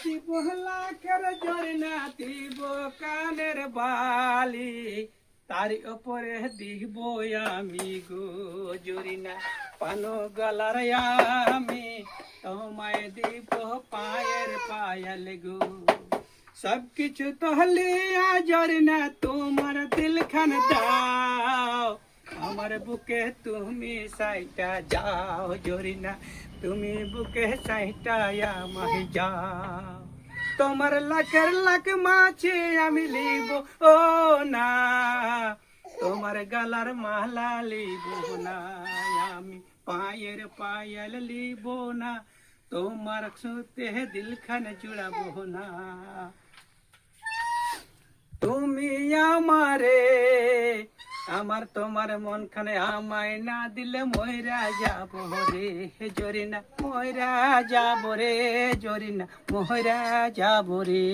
দিব লাখের জরিনা দিব কানের বালি, তার উপরে দিব আমি গো জরিনা পানো গলার আমি, তোমায় দিব পায়ের পায়াল গো। সব কিছু তাহলে জরিনা তোমার দিল খান দাও, আমার বুকে তুমি সাইটা যাও জরিনা, তুমি বুকে সাইটা আমায় যাও। তোমার লাখের লাখ মাছে আমি লিব ও না, তোমার গলার মালা লিব না, আমি পায়ের পায়াল লিব না, তোমার সুতে দিল খান জুড়াবো না। তুমি আমারে আমার তোমার মন খানে আমায় না দিলে ময়রা যাব রে জরিনা, ময়রা যাব রে জরিনা, ময়রা যাব রে।